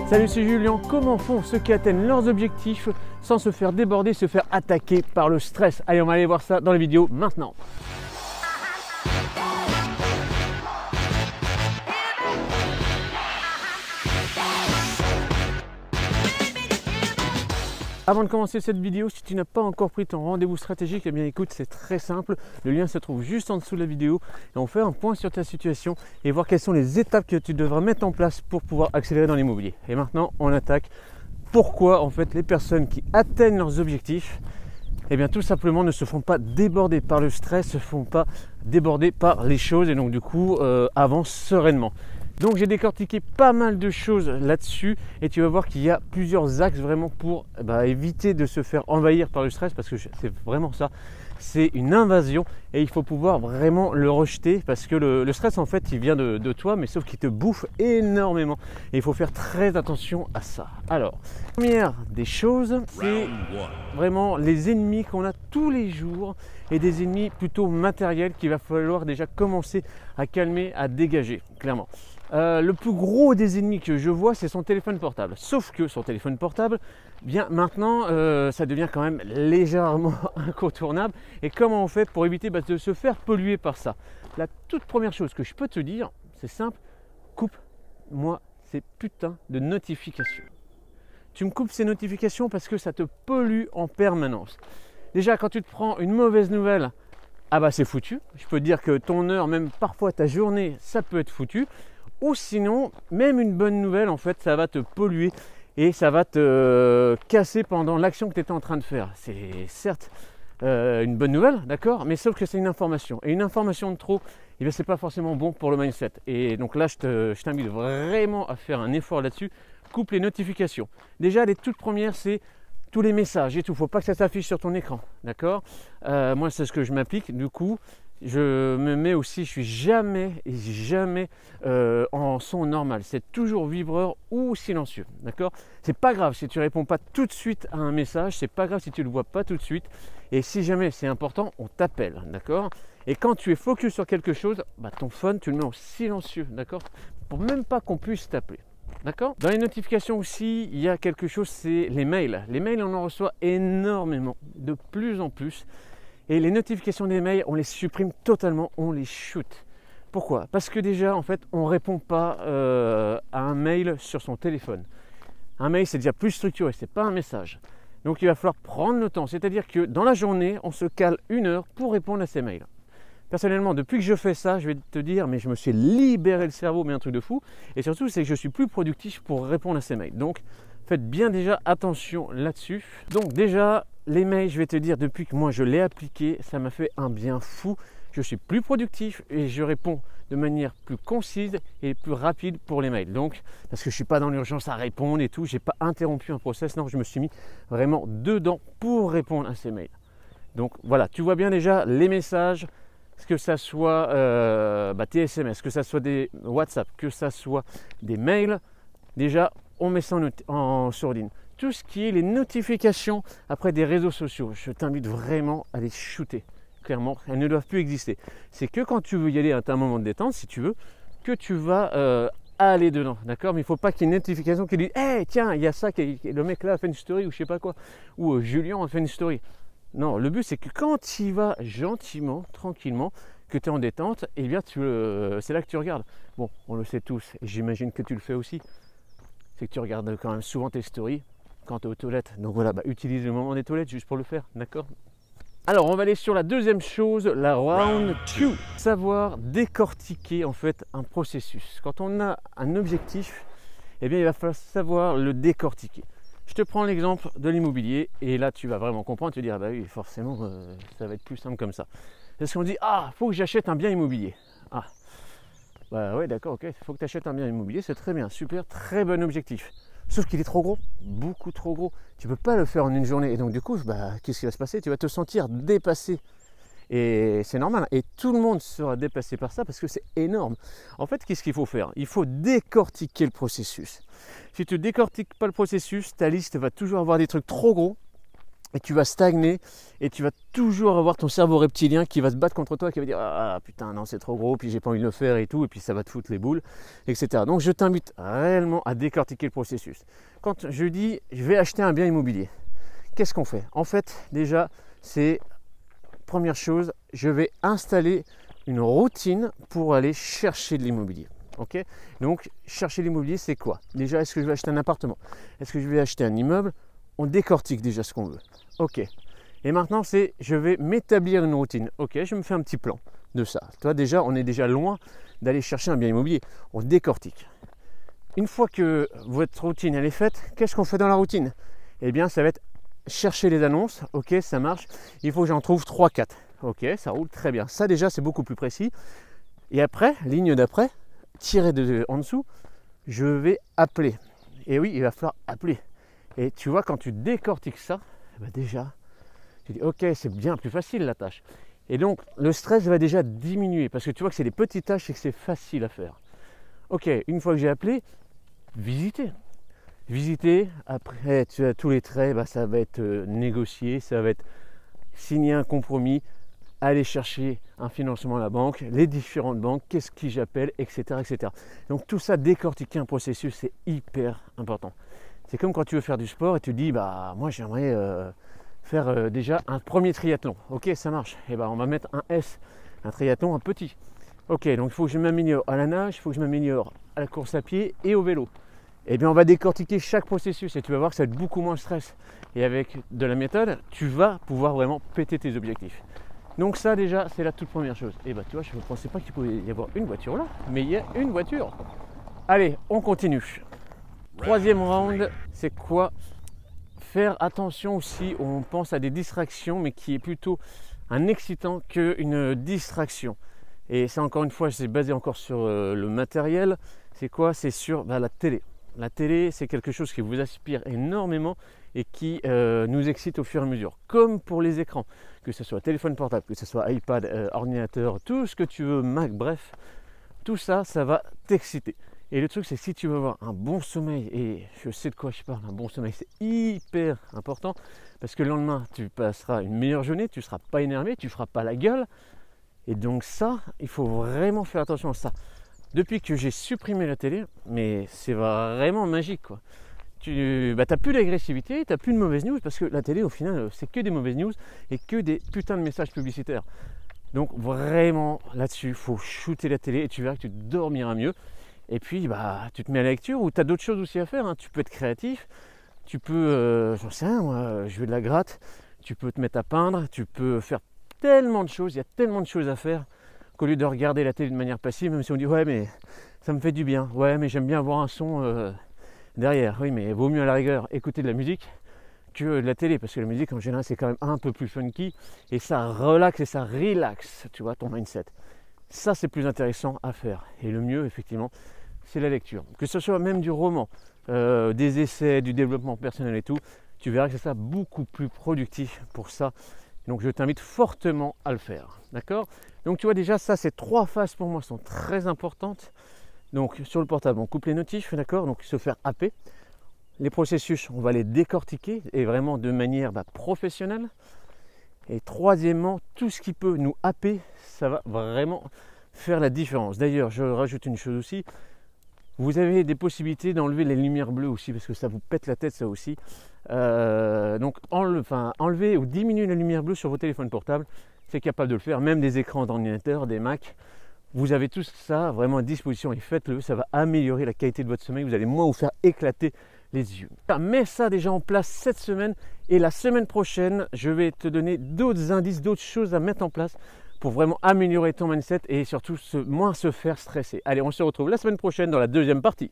Salut, c'est Julien. Comment font ceux qui atteignent leurs objectifs sans se faire déborder, se faire attaquer par le stress? Allez, on va aller voir ça dans la vidéo maintenant. Avant de commencer cette vidéo, si tu n'as pas encore pris ton rendez-vous stratégique, eh bien écoute, c'est très simple. Le lien se trouve juste en dessous de la vidéo et on fait un point sur ta situation et voir quelles sont les étapes que tu devras mettre en place pour pouvoir accélérer dans l'immobilier. Et maintenant, on attaque. Pourquoi en fait les personnes qui atteignent leurs objectifs, eh bien tout simplement ne se font pas déborder par le stress, ne se font pas déborder par les choses et donc du coup avancent sereinement. Donc j'ai décortiqué pas mal de choses là-dessus et tu vas voir qu'il y a plusieurs axes vraiment pour éviter de se faire envahir par le stress, parce que c'est vraiment ça, c'est une invasion et il faut pouvoir vraiment le rejeter, parce que le stress en fait il vient de toi, mais sauf qu'il te bouffe énormément et il faut faire très attention à ça. Alors, première des choses, c'est vraiment les ennemis qu'on a tous les jours et des ennemis plutôt matériels qu'il va falloir déjà commencer à calmer, à dégager, clairement. Le plus gros des ennemis que je vois, c'est son téléphone portable. Sauf que son téléphone portable, bien maintenant, ça devient quand même légèrement incontournable. Et comment on fait pour éviter de se faire polluer par ça? La toute première chose que je peux te dire, c'est simple, coupe-moi ces putains de notifications. Tu me coupes ces notifications parce que ça te pollue en permanence. Déjà, quand tu te prends une mauvaise nouvelle, c'est foutu. Je peux te dire que ton heure, même parfois ta journée, ça peut être foutu. Ou sinon, même une bonne nouvelle, en fait, ça va te polluer et ça va te casser pendant l'action que tu étais en train de faire. C'est certes une bonne nouvelle, d'accord, mais sauf que c'est une information. Et une information de trop, c'est pas forcément bon pour le mindset. Et donc là, je t'invite vraiment à faire un effort là-dessus. Coupe les notifications. Déjà, les toutes premières, c'est tous les messages et tout. Il ne faut pas que ça s'affiche sur ton écran, d'accord. Moi, c'est ce que je m'applique. Du coup, je me mets aussi, je suis jamais en son normal. C'est toujours vibreur ou silencieux, d'accord. C'est pas grave si tu réponds pas tout de suite à un message, c'est pas grave si tu le vois pas tout de suite. Et si jamais c'est important, on t'appelle, d'accord. Et quand tu es focus sur quelque chose, ton phone, tu le mets en silencieux, d'accord, pour même pas qu'on puisse t'appeler. D'accord. Dans les notifications aussi, il y a quelque chose, c'est les mails. Les mails, on en reçoit énormément, de plus en plus. Et les notifications des mails, on les supprime totalement, on les shoot. Pourquoi? Parce que déjà, en fait, on ne répond pas à un mail sur son téléphone. Un mail, c'est déjà plus structuré, ce n'est pas un message. Donc, il va falloir prendre le temps. C'est-à-dire que dans la journée, on se cale 1 heure pour répondre à ces mails. Personnellement, depuis que je fais ça, je vais te dire, mais je me suis libéré le cerveau, mais un truc de fou. Et surtout, c'est que je suis plus productif pour répondre à ces mails. Donc, faites bien déjà attention là-dessus. Donc déjà, les mails, je vais te dire, depuis que moi je l'ai appliqué, ça m'a fait un bien fou. Je suis plus productif et je réponds de manière plus concise et plus rapide pour les mails. Donc, parce que je ne suis pas dans l'urgence à répondre et tout, je n'ai pas interrompu un process. Non, je me suis mis vraiment dedans pour répondre à ces mails. Donc voilà, tu vois bien déjà les messages, que ça soit tes SMS, que ça soit des WhatsApp, que ça soit des mails, déjà on met ça en sourdine. Tout ce qui est les notifications après des réseaux sociaux, je t'invite vraiment à les shooter. Clairement, elles ne doivent plus exister. C'est que quand tu veux y aller à un moment de détente, si tu veux, que tu vas aller dedans, d'accord. Mais il ne faut pas qu'il y ait une notification qui dit « Hey, tiens, il y a ça, le mec là a fait une story » ou je sais pas quoi, ou Julien a fait une story. Non, le but c'est que quand tu y vas gentiment, tranquillement, que tu es en détente, et bien c'est là que tu regardes. Bon, on le sait tous, et j'imagine que tu le fais aussi. C'est que tu regardes quand même souvent tes stories quand tu es aux toilettes. Donc voilà, utilise le moment des toilettes juste pour le faire, d'accord. Alors, on va aller sur la deuxième chose, la round 2. Savoir décortiquer en fait un processus. Quand on a un objectif, eh bien il va falloir savoir le décortiquer. Je te prends l'exemple de l'immobilier et là tu vas vraiment comprendre, tu vas dire oui, forcément ça va être plus simple comme ça. Parce qu'on dit faut que j'achète un bien immobilier. Ouais, d'accord, ok, il faut que tu achètes un bien immobilier, c'est très bien, super, très bon objectif. Sauf qu'il est trop gros, beaucoup trop gros. Tu ne peux pas le faire en une journée et donc du coup, qu'est-ce qui va se passer? Tu vas te sentir dépassé. Et c'est normal, et tout le monde sera dépassé par ça parce que c'est énorme. En fait, qu'est-ce qu'il faut faire? Il faut décortiquer le processus. Si tu ne décortiques pas le processus, ta liste va toujours avoir des trucs trop gros et tu vas stagner et tu vas toujours avoir ton cerveau reptilien qui va se battre contre toi, qui va dire ah putain non c'est trop gros, puis j'ai pas envie de le faire et tout, et puis ça va te foutre les boules, etc. Donc je t'invite réellement à décortiquer le processus. Quand je dis je vais acheter un bien immobilier, qu'est-ce qu'on fait? En fait déjà c'est première chose, je vais installer une routine pour aller chercher de l'immobilier. Ok, donc chercher l'immobilier c'est quoi? Déjà, est-ce que je vais acheter un appartement? Est-ce que je vais acheter un immeuble? On décortique déjà ce qu'on veut. Ok, et maintenant c'est je vais m'établir une routine. Ok, je me fais un petit plan de ça. Toi déjà, on est déjà loin d'aller chercher un bien immobilier. On décortique. Une fois que votre routine elle est faite, qu'est-ce qu'on fait dans la routine? Eh bien ça va être chercher les annonces. Ok, ça marche. Il faut que j'en trouve 3-4. Ok, ça roule très bien. Ça déjà c'est beaucoup plus précis. Et après, ligne d'après, tirer en dessous, je vais appeler. Et oui, il va falloir appeler. Et tu vois, quand tu décortiques ça, bah déjà, tu dis ok, c'est bien plus facile la tâche. Et donc, le stress va déjà diminuer parce que tu vois que c'est des petites tâches et que c'est facile à faire. Ok, une fois que j'ai appelé, visiter. Visiter, après, tu as tous les traits, bah, ça va être négocié, ça va être signer un compromis, aller chercher un financement à la banque, les différentes banques, qu'est-ce que j'appelle, etc., etc. Donc tout ça, décortiquer un processus, c'est hyper important. C'est comme quand tu veux faire du sport et tu te dis, bah moi j'aimerais faire déjà un premier triathlon. Ok, ça marche. Et bah on va mettre un S, un triathlon, un petit. Ok, donc il faut que je m'améliore à la nage, il faut que je m'améliore à la course à pied et au vélo. Et bien on va décortiquer chaque processus et tu vas voir que ça va être beaucoup moins de stress. Et avec de la méthode, tu vas pouvoir vraiment péter tes objectifs. Donc ça déjà, c'est la toute première chose. Et bah tu vois, je ne pensais pas qu'il pouvait y avoir une voiture là, mais il y a une voiture. Allez, on continue. Troisième round, c'est quoi? Faire attention aussi, on pense à des distractions, mais qui est plutôt un excitant qu'une distraction. Et ça encore une fois, c'est basé encore sur le matériel. C'est quoi? C'est sur la télé. La télé, c'est quelque chose qui vous aspire énormément et qui nous excite au fur et à mesure. Comme pour les écrans, que ce soit téléphone portable, que ce soit iPad, ordinateur, tout ce que tu veux, Mac, bref, tout ça, ça va t'exciter. Et le truc, c'est que si tu veux avoir un bon sommeil, et je sais de quoi je parle, un bon sommeil, c'est hyper important, parce que le lendemain, tu passeras une meilleure journée, tu ne seras pas énervé, tu ne feras pas la gueule. Et donc ça, il faut vraiment faire attention à ça. Depuis que j'ai supprimé la télé, mais c'est vraiment magique quoi. Tu n'as plus d'agressivité, tu n'as plus de mauvaises news, parce que la télé au final c'est que des mauvaises news et que des putains de messages publicitaires. Donc vraiment là-dessus, il faut shooter la télé et tu verras que tu dormiras mieux. Et puis tu te mets à la lecture ou tu as d'autres choses aussi à faire, hein. Tu peux être créatif, tu peux, j'en sais rien moi, jouer de la gratte, tu peux te mettre à peindre, tu peux faire tellement de choses, il y a tellement de choses à faire qu'au lieu de regarder la télé de manière passive, même si on dit ouais mais ça me fait du bien, ouais mais j'aime bien avoir un son derrière, oui mais vaut mieux à la rigueur écouter de la musique que de la télé, parce que la musique en général c'est quand même un peu plus funky et ça relaxe et ça relaxe, tu vois, ton mindset. Ça c'est plus intéressant à faire et le mieux effectivement c'est la lecture, que ce soit même du roman, des essais, du développement personnel et tout, tu verras que c'est ça beaucoup plus productif pour ça. Donc je t'invite fortement à le faire, d'accord? Donc tu vois déjà ça, ces 3 phases pour moi sont très importantes. Donc sur le portable, on coupe les notifs, d'accord? Donc se faire happer. Les processus, on va les décortiquer et vraiment de manière professionnelle. Et troisièmement, tout ce qui peut nous happer, ça va vraiment faire la différence. D'ailleurs, je rajoute une chose aussi. Vous avez des possibilités d'enlever les lumières bleues aussi, parce que ça vous pète la tête ça aussi. Donc enlever ou diminuer la lumière bleue sur vos téléphones portables, c'est capable de le faire, même des écrans d'ordinateur, des Mac. Vous avez tout ça vraiment à disposition et faites-le, ça va améliorer la qualité de votre sommeil, vous allez moins vous faire éclater les yeux. Mets ça déjà en place cette semaine et la semaine prochaine, je vais te donner d'autres indices, d'autres choses à mettre en place pour vraiment améliorer ton mindset et surtout moins se faire stresser. Allez, on se retrouve la semaine prochaine dans la deuxième partie.